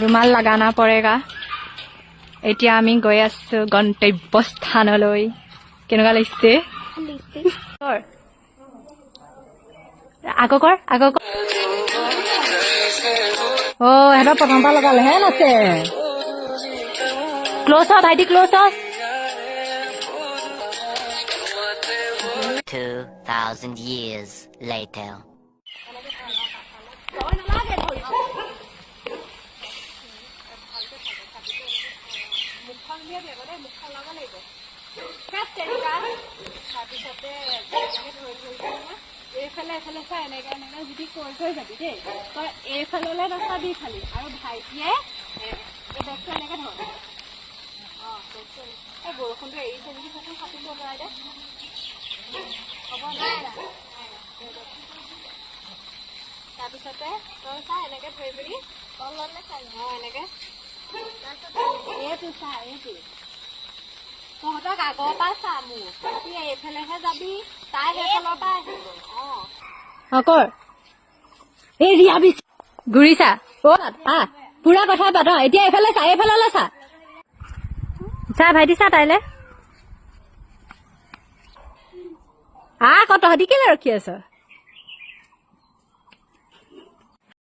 रुमाल लगाना पड़ेगा এতিয়া আমি গৈ আছো গন্তব্যস্থানলৈ কেনেকুৱা লাগিছে আগৰ অ এটা প্ৰথমটা লগালে হে নাছে ক্লোজ আপ ভাইটি ক্লোজ আপ 2000 years later এইফালে চাই এনেকে যদি কৈ যাবি দেই তই এইফাললৈ ৰাস্তা দি খালি আৰু ভাইটিয়ে এই বেগটো এনেকে ধৰ এই বৰষুণটো এৰিছে নেকি চাচোন কাটিব পৰা দে হ'ব নাই তাৰপিছতে তই চা এনেকে ধৰি পিনি তললৈ চাই এনেকে এইটো চা এইটো তহঁতক আগৰ পৰা চা মোৰ তই এইফালেহে যাবি তাই সেইফালৰ পৰা আহিব কৰ এই ৰিয়া বিচ ঘূৰিছা পুৰা কথা পাত এতিয়া এইফালে চা এইফাললৈ চা ভাইটি চা তাইলে আকৌ তহঁতি কেলে ৰখি আছ